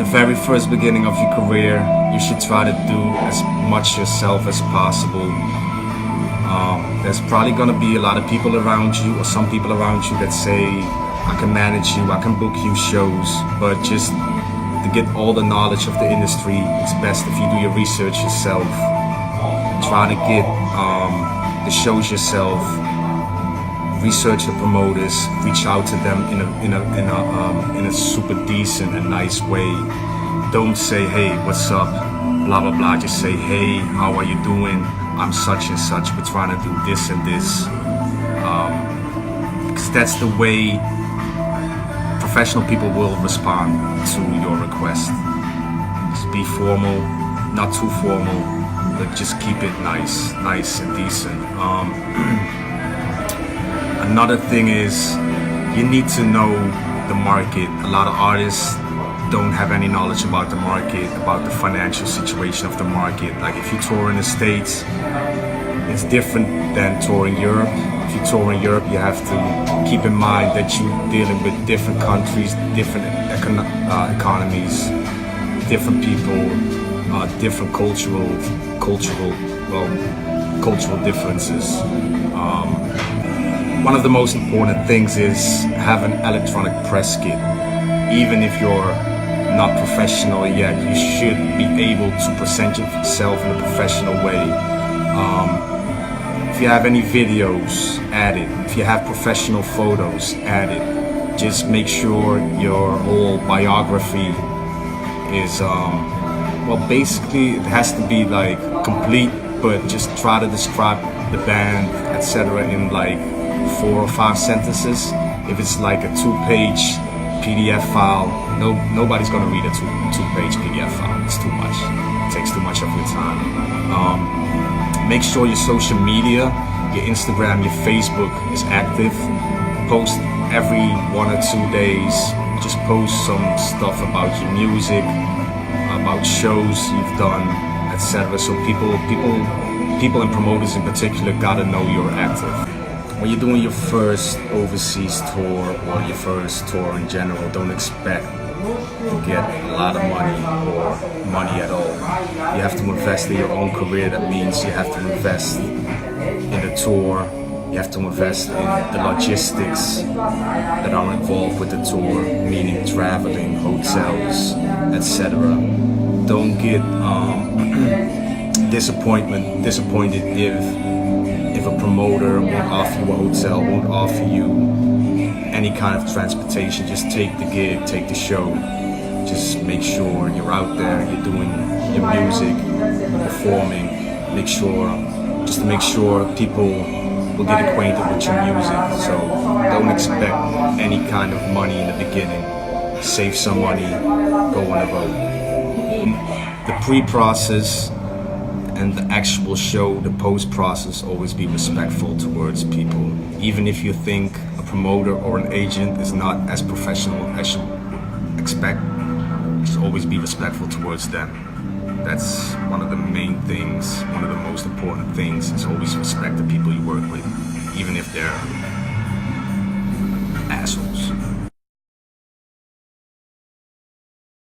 the very first beginning of your career, you should try to do as much yourself as possible. There's probably gonna be a lot of people around you, or some people around you that say, I can manage you, I can book you shows, but just to get all the knowledge of the industry, it's best if you do your research yourself. Try to get the shows yourself, research the promoters, reach out to them in a super decent and nice way. Don't say, hey, what's up, blah blah blah. Just say, hey, how are you doing? I'm such and such. We're trying to do this and this, because that's the way professional people will respond to your request. Just be formal, not too formal, but just keep it nice and decent. Another thing is, you need to know the market. A lot of artists don't have any knowledge about the market, about the financial situation of the market. Like if you tour in the States, it's different than touring Europe. If you tour in Europe, you have to keep in mind that you're dealing with different countries, different economies, different people, different cultural differences. One of the most important things is have an electronic press kit. Even if you're not professional yet, you should be able to present yourself in a professional way. If you have any videos, add it. If you have professional photos, add it. Just make sure your whole biography is, well, basically it has to be like complete, but just try to describe the band, etc. in like 4 or 5 sentences. If it's like a 2-page PDF file, nobody's gonna read a two-page PDF file. It's too much. It takes too much of your time. Make sure your social media, your Instagram, your Facebook is active. Post every 1 or 2 days. Just post some stuff about your music, about shows you've done, etc. So people and promoters in particular gotta know you're active. When you're doing your first overseas tour or your first tour in general, don't expect to get a lot of money or money at all. You have to invest in your own career. That means you have to invest in the tour. You have to invest in the logistics that are involved with the tour, meaning traveling, hotels, etc. Don't get disappointed if a promoter won't offer you a hotel, won't offer you any kind of transportation. Just take the gig, take the show. Just make sure you're out there, you're doing your music, performing. Just to make sure people will get acquainted with your music. So don't expect any kind of money in the beginning. Save some money, go on the road. The pre-process and the actual show, the post-process, always be respectful towards people. Even if you think a promoter or an agent is not as professional as you expect, just always be respectful towards them. That's one of the main things, one of the most important things, is always respect the people you work with, even if they're assholes.